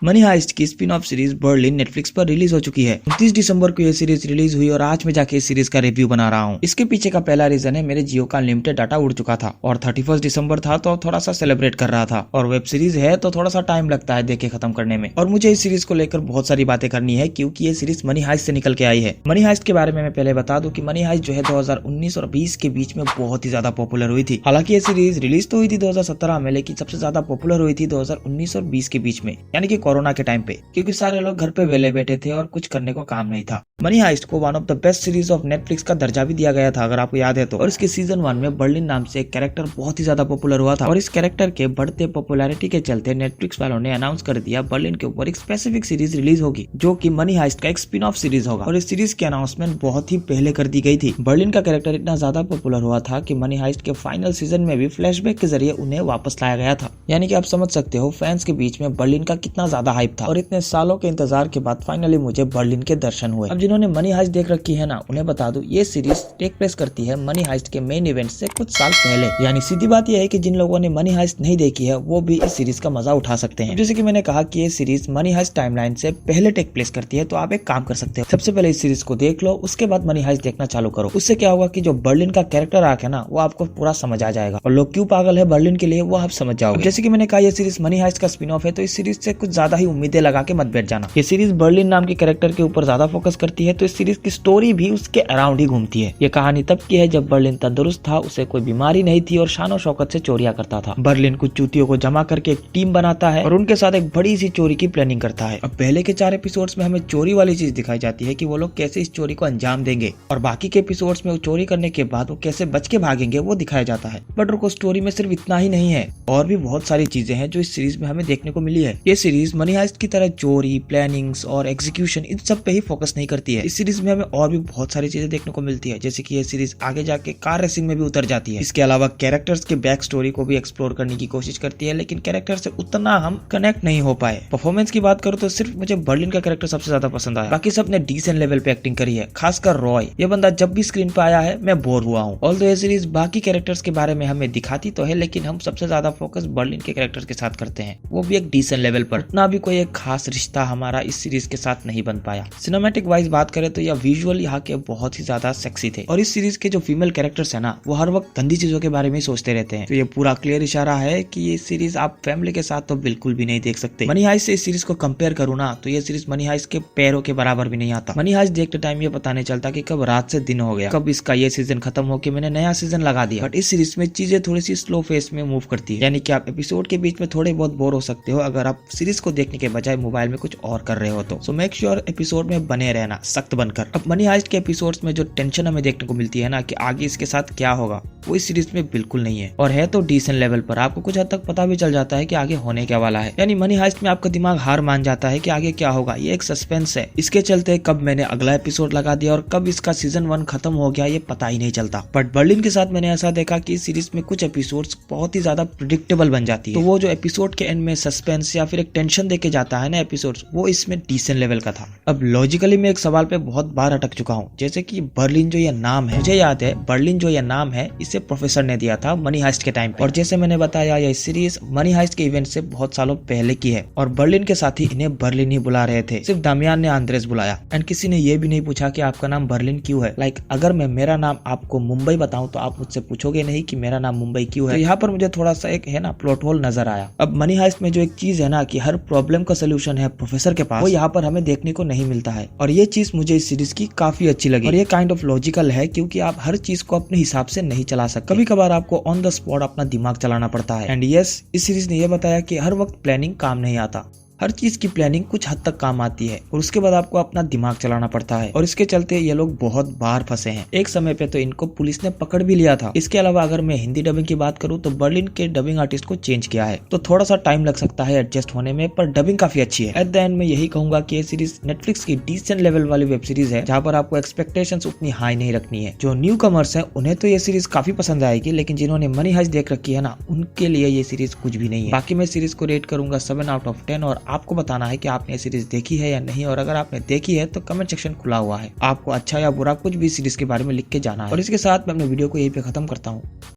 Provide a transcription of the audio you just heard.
Money heist की spin off series Berlin Netflix पर release हो चुकी है। 29 दिसंबर को यह सीरीज रिलीज हुई और आज मैं जाके इस सीरीज का रिव्यू बना रहा हूँ। इसके पीछे का पहला रीजन है मेरे जियो का अनलिमिटेड डाटा उड़ चुका था और 31 दिसंबर था तो थोड़ा सा सेलिब्रेट कर रहा था और वेब सीरीज है तो थोड़ा सा टाइम लगता है देखे खत्म करने में। और मुझे इस सीरीज को लेकर बहुत सारी बातें करनी है क्योंकि ये सीरीज मनी हाइस्ट से निकल के आई है। मनी हाइस्ट के बारे में मैं पहले बता दूं कि मनी हाइस्ट जो है 2019 और 20 के बीच में बहुत ही ज्यादा पॉपुलर हुई थी। हालांकि ये सीरीज रिलीज तो हुई थी 2017 में, लेकिन सबसे ज्यादा पॉपुलर हुई थी 2019 और 20 के बीच में, यानी कि कोरोना के टाइम पे, क्योंकि सारे लोग घर पे वेले बैठे थे और कुछ करने को काम नहीं था। मनी हाइस्ट को one of the best series of Netflix का दर्जा भी दिया गया था अगर आपको याद है तो। और इसके सीजन 1 में बर्लिन नाम से एक कैरेक्टर बहुत ही ज्यादा पॉपुलर हुआ था और इस कैरेक्टर के बढ़ते पॉपुलैरिटी के चलते नेटफ्लिक्स वालों ने अनाउंस कर दिया बर्लिन के ऊपर एक स्पेसिफिक सीरीज रिलीज होगी जो कि मनी हाइस्ट का एक स्पिन ऑफ सीरीज होगा। और इस सीरीज की अनाउंसमेंट बहुत ही पहले कर दी गई थी। बर्लिन का कैरेक्टर इतना ज्यादा पॉपुलर हुआ था कि मनी हाइस्ट के फाइनल सीजन में भी फ्लैशबैक के जरिए उन्हें वापस लाया गया था। यानी कि आप समझ सकते हो फैंस के बीच में बर्लिन का कितना ज्यादा हाइप था और इतने सालों के इंतजार के बाद फाइनली मुझे बर्लिन के दर्शन हुए। अब जिन्होंने मनी हाइस्ट देख रखी है ना, उन्हें बता दूं ये सीरीज टेक प्लेस करती है मनी हाइस्ट के मेन इवेंट से कुछ साल पहले। यानी सीधी बात यह है कि जिन लोगों ने मनी हाइस्ट नहीं देखी है वो भी इस सीरीज का मजा उठा सकते हैं। जैसे कि मैंने कहा कि ये सीरीज मनी हाइस्ट टाइमलाइन से पहले टेक प्लेस करती है, तो आप एक काम कर सकते हो, सबसे पहले इस सीरीज को देख लो, उसके बाद मनी हाइस्ट देखना चालू करो। उससे क्या होगा कि जो बर्लिन का कैरेक्टर आर्क है ना, वो आपको पूरा समझ आ जाएगा और लोग क्यों पागल है बर्लिन के लिए वो आप समझ जाओगे। जैसे कि मैंने कहा ये सीरीज मनी हाइस्ट का स्पिन ऑफ है, तो इस सीरीज से कुछ ज्यादा ही उम्मीदें लगा के मत बैठ जाना। ये सीरीज बर्लिन नाम के कैरेक्टर के ऊपर ज्यादा फोकस करती है, तो इस सीरीज की स्टोरी भी उसके अराउंड ही घूमती है। ये कहानी तब की है जब बर्लिन तंदुरुस्त था, उसे कोई बीमारी नहीं थी और शान और शौकत से चोरियां करता था। बर्लिन कुछ चूतियों को जमा करके एक टीम बनाता है और उनके साथ एक बड़ी सी चोरी की प्लानिंग करता है। अब पहले के 4 एपिसोड्स में हमें चोरी वाली चीज दिखाई जाती है कि वो लोग कैसे इस चोरी को अंजाम देंगे, और बाकी के एपिसोड्स में वो चोरी करने के बाद वो कैसे बच के भागेंगे वो दिखाया जाता है। बट रुको, स्टोरी में सिर्फ इतना ही नहीं है, और भी बहुत सारी चीजें हैं जो इस सीरीज में हमें देखने को मिली है। ये सीरीज मनी हाइस्ट की तरह चोरी, प्लानिंग्स और एग्जीक्यूशन इन सब पे ही फोकस नहीं करती है। इस सीरीज में हमें और भी बहुत सारी चीजें देखने को मिलती है, जैसे कि ये सीरीज आगे जाके कार रेसिंग में भी उतर जाती है। इसके अलावा कैरेक्टर्स के बैक स्टोरी को भी एक्सप्लोर करने की कोशिश करती है, लेकिन कैरेक्टर से उतना हम कनेक्ट नहीं हो पाए। परफॉर्मेंस की बात करूं तो सिर्फ मुझे बर्लिन का कैरेक्टर सबसे ज्यादा पसंद आया, बाकी सब ने डिसेंट लेवल पे एक्टिंग करी है। खासकर रॉय, ये बंदा जब भी स्क्रीन पे आया है मैं बोर हुआ हूँ। ऑल्दो ये सीरीज बाकी कैरेक्टर्स के बारे में हमें दिखाती तो है, लेकिन हम सबसे ज्यादा फोकस बर्लिन के कैरेक्टर के साथ करते हैं, वो भी एक डिसेंट लेवल पर। उतना भी कोई एक खास रिश्ता हमारा इस सीरीज के साथ नहीं बन पाया। सिनेमैटिक वाइज बात करें तो यह विजुअल यहाँ के बहुत ही ज्यादा सेक्सी थे, और इस सीरीज के जो फीमेल कैरेक्टर्स है ना, वो हर वक्त गंदी चीजों के बारे में सोचते रहते हैं। तो ये पूरा क्लियर इशारा है कि ये सीरीज आप फैमिली के साथ तो बिल्कुल भी नहीं देख सकते। मनी हाइस्ट से इस सीरीज को कंपेयर करूँ ना, तो ये सीरीज मनी हाइस्ट के पैरों के बराबर भी नहीं आता। मनी हाइस्ट देखते टाइम ये पता नहीं चलता कि कब रात से दिन हो गया, कब इसका ये सीजन खत्म होकर मैंने नया सीजन लगा दिया। बट इस सीरीज में चीजें थोड़ी सी स्लो फेस में मूव करती है, यानी कि आप एपिसोड के बीच में थोड़े बहुत बोर हो सकते हो अगर आप सीरीज को देखने के बजाय मोबाइल में कुछ और कर रहे हो तो। सो मेक श्योर एपिसोड में बने रहना, सख्त बनकर। अब मनी हाइस्ट के एपिसोड्स में जो टेंशन हमें देखने को मिलती है ना कि आगे इसके साथ क्या होगा, वो इस सीरीज में बिल्कुल नहीं है, और है तो डिसेंट लेवल पर। आपको कुछ हद तक पता भी चल जाता है कि आगे होने क्या वाला है। यानी मनी हाइस्ट में आपका दिमाग हार मान जाता है कि आगे क्या होगा, ये एक सस्पेंस है। इसके चलते कब मैंने अगला एपिसोड लगा दिया और कब इसका सीजन 1 खत्म हो गया ये पता ही नहीं चलता। बट बर्लिन के साथ मैंने ऐसा देखा कि इस सीरीज में कुछ एपिसोड्स बहुत ही ज्यादा प्रिडिक्टेबल बन जाती है। तो वो जो एपिसोड के एंड में सस्पेंस या फिर एक टेंशन देके जाता है ना एपिसोड्स, वो इसमें डिसेंट लेवल का था। अब लॉजिकली मैं एक सवाल पे बहुत बार अटक चुका हूँ, जैसे कि बर्लिन जो ये नाम है, मुझे याद है बर्लिन जो ये नाम है इसे प्रोफेसर ने दिया था मनी हाइस्ट के टाइम पे। और जैसे मैंने बताया ये सीरीज मनी हाइस्ट के इवेंट से बहुत सालों पहले की है, और बर्लिन के साथ ही इन्हें बर्लिन ही बुला रहे थे। सिर्फ दामियान ने आंद्रेस बुलाया, एंड किसी ने ये भी नहीं पूछा कि आपका नाम बर्लिन क्यों है। लाइक अगर मैं मेरा नाम आपको मुंबई बताऊं तो आप मुझसे पूछोगे नहीं कि मेरा नाम मुंबई क्यों है। तो यहाँ पर मुझे थोड़ा सा एक है ना प्लॉट होल नजर आया। अब मनी हाइस्ट में जो एक चीज है ना कि हर प्रॉब्लम का सोल्यूशन है प्रोफेसर के पास, वो यहाँ पर हमें देखने को नहीं मिलता है, और ये चीज मुझे इस सीरीज की काफी अच्छी लगी। और ये काइंड ऑफ लॉजिकल है क्योंकि आप हर चीज को अपने हिसाब से नहीं चला सकते, कभी कभार आपको ऑन द स्पॉट अपना दिमाग चलाना पड़ता है। एंड यस, इस सीरीज ने यह बताया कि हर वक्त प्लानिंग काम नहीं आता, हर चीज की प्लानिंग कुछ हद तक काम आती है और उसके बाद आपको अपना दिमाग चलाना पड़ता है, और इसके चलते ये लोग बहुत बार फंसे हैं। एक समय पे तो इनको पुलिस ने पकड़ भी लिया था। इसके अलावा अगर मैं हिंदी डबिंग की बात करूं तो बर्लिन के डबिंग आर्टिस्ट को चेंज किया है, तो थोड़ा सा टाइम लग सकता है एडजस्ट होने में, पर डबिंग काफी अच्छी है। एट द एंड मैं यही कहूंगा कि ये सीरीज नेटफ्लिक्स की डिसेंट लेवल वाली वेब सीरीज है, जहाँ पर आपको एक्सपेक्टेशंस उतनी हाई नहीं रखनी है। जो न्यू कमर्स है उन्हें तो ये सीरीज काफी पसंद आएगी, लेकिन जिन्होंने मनी हाइस्ट देख रखी है ना, उनके लिए ये सीरीज कुछ भी नहीं है। बाकी मैं सीरीज को रेट करूंगा 7 आउट ऑफ 10, और आपको बताना है कि आपने सीरीज देखी है या नहीं, और अगर आपने देखी है तो कमेंट सेक्शन खुला हुआ है, आपको अच्छा या बुरा कुछ भी सीरीज के बारे में लिख के जाना है। और इसके साथ मैं अपने वीडियो को यहीं पे खत्म करता हूँ।